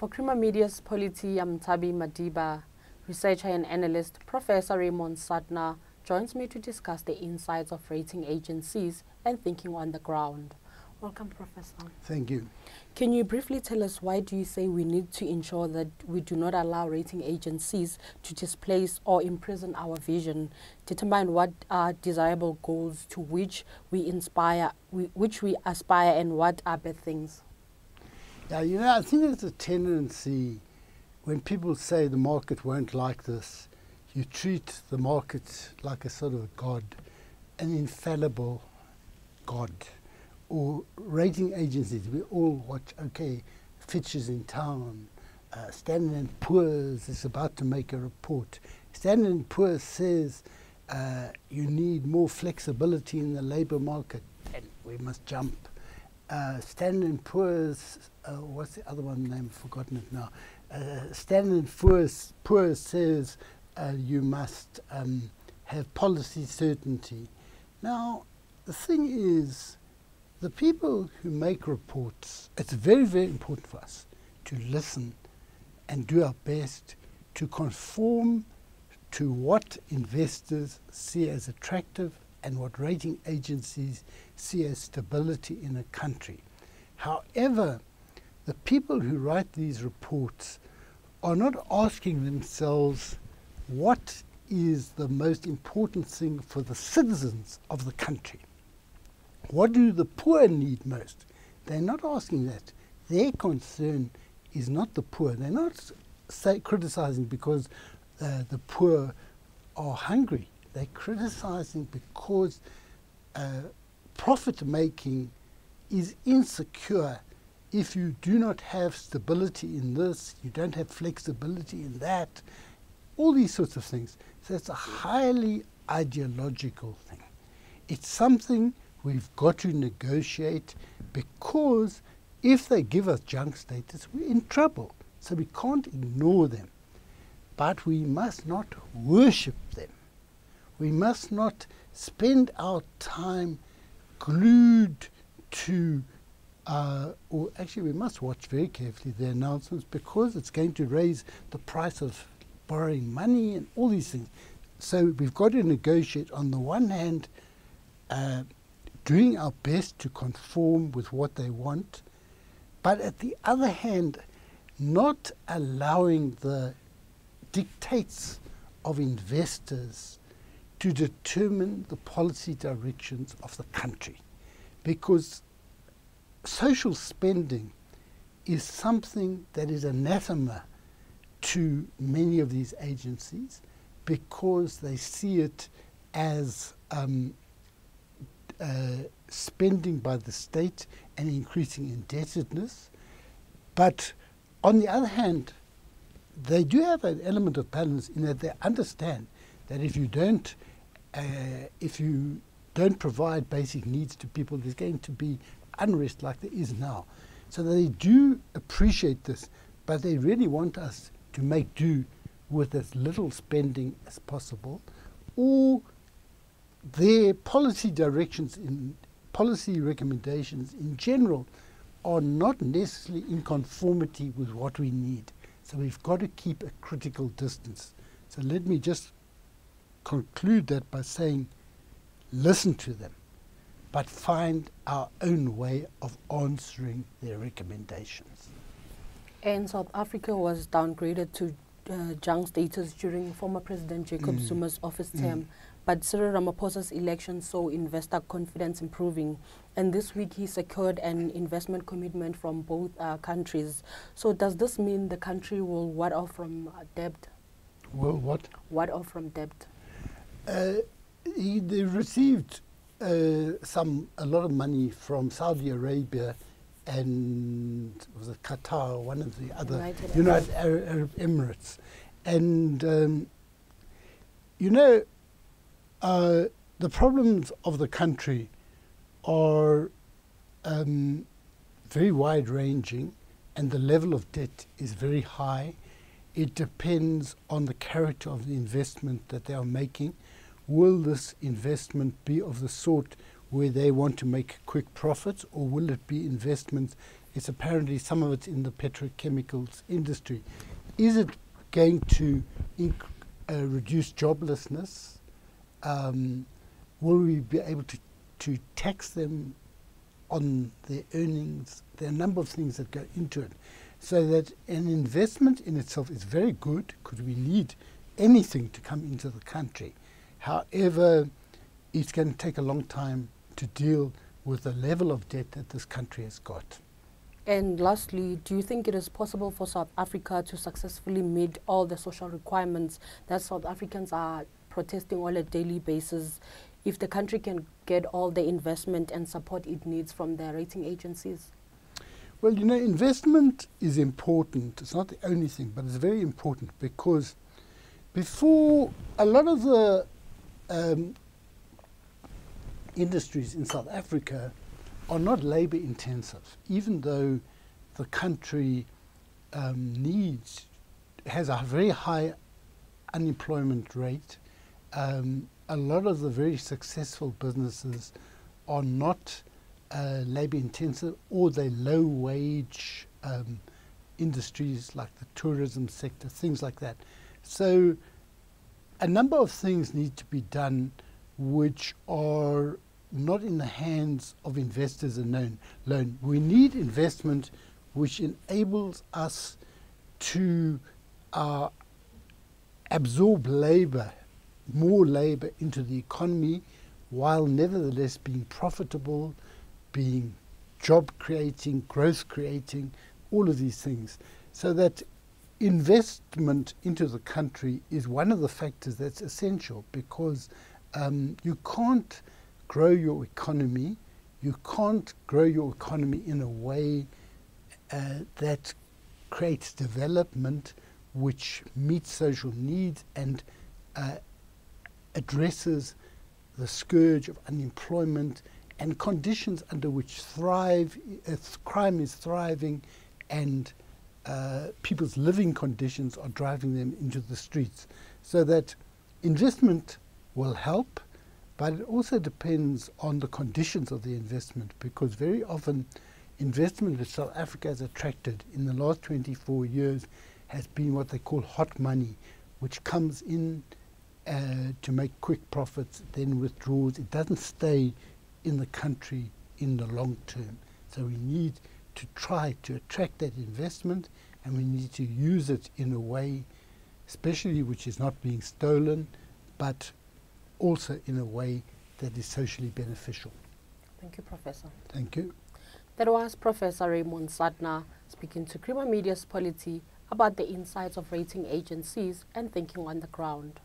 For Creamer Media's Polity, I'm Thabi Madiba, researcher and analyst. Professor Raymond Suttner joins me to discuss the insights of rating agencies and thinking on the ground. Welcome, Professor. Thank you. Can you briefly tell us why do you say we need to ensure that we do not allow rating agencies to displace or imprison our vision, determine what are desirable goals to which we aspire, and what are bad things? Yeah, I think there's a tendency when people say the market won't like this, you treat the market like a sort of god, an infallible god. Or rating agencies, we all watch, okay, Fitch is in town, Standard & Poor's is about to make a report. Standard & Poor's says you need more flexibility in the labour market, and we must jump. Standard & Poor's, what's the other one name? I've forgotten it now. Standard & Poor's says you must have policy certainty. Now, the thing is, the people who make reports, it's very, very important for us to listen and do our best to conform to what investors see as attractive and what rating agencies see as stability in a country. However, the people who write these reports are not asking themselves what is the most important thing for the citizens of the country. What do the poor need most? They're not asking that. Their concern is not the poor. They're not criticizing because the poor are hungry. They're criticizing because profit making is insecure. If you do not have stability in this, you don't have flexibility in that, all these sorts of things. So it's a highly ideological thing. It's something we've got to negotiate, because if they give us junk status, we're in trouble. So we can't ignore them. But we must not worship them. We must not spend our time glued to, or actually we must watch very carefully their announcements, because it's going to raise the price of borrowing money and all these things. So we've got to negotiate, on the one hand, doing our best to conform with what they want, but at the other hand, not allowing the dictates of investors to determine the policy directions of the country. Because social spending is something that is anathema to many of these agencies, because they see it as spending by the state and increasing indebtedness. But on the other hand, they do have an element of balance in that they understand that if you don't provide basic needs to people, there's going to be unrest like there is now. So they do appreciate this, but they really want us to make do with as little spending as possible, or their policy directions, in policy recommendations in general, are not necessarily in conformity with what we need. So we've got to keep a critical distance. So let me just conclude that by saying, listen to them, but find our own way of answering their recommendations. And South Africa was downgraded to junk status during former President Jacob Zuma's office term. But Cyril Ramaphosa's election saw investor confidence improving. And this week he secured an investment commitment from both countries. So does this mean the country will ward off from debt? Well, what? Ward off from debt. They received a lot of money from Saudi Arabia and was it Qatar, one of the other United Arab Emirates. And the problems of the country are very wide-ranging, and the level of debt is very high. It depends on the character of the investment that they are making. Will this investment be of the sort where they want to make quick profits, or will it be investments It's apparently some of it's in the petrochemicals industry. Is it going to reduce joblessness? Will we be able to tax them on their earnings? There are a number of things that go into it. So that an investment in itself is very good because we need anything to come into the country. However, it's going to take a long time to deal with the level of debt that this country has got. And lastly, do you think it is possible for South Africa to successfully meet all the social requirements that South Africans are protesting on a daily basis if the country can get all the investment and support it needs from the rating agencies? Well, you know, investment is important. It's not the only thing, but it's very important because before a lot of the industries in South Africa are not labor intensive, even though the country has a very high unemployment rate. A lot of the very successful businesses are not labor intensive, or they're low wage industries like the tourism sector, things like that. So a number of things need to be done which are not in the hands of investors alone. We need investment which enables us to absorb labor, more labor into the economy, while nevertheless being profitable, being job creating, growth creating, all of these things. So that investment into the country is one of the factors that's essential, because you can't grow your economy. You can't grow your economy in a way that creates development which meets social needs and addresses the scourge of unemployment and conditions under which crime is thriving, and people's living conditions are driving them into the streets. So that investment will help, but it also depends on the conditions of the investment, because very often investment that South Africa has attracted in the last 24 years has been what they call hot money, which comes in to make quick profits, then withdraws. It doesn't stay in the country in the long term. So we need to try to attract that investment, and we need to use it in a way, especially which is not being stolen, but also in a way that is socially beneficial. Thank you, Professor. Thank you. That was Professor Raymond Suttner speaking to Creamer Media's Polity about the insights of rating agencies and thinking on the ground.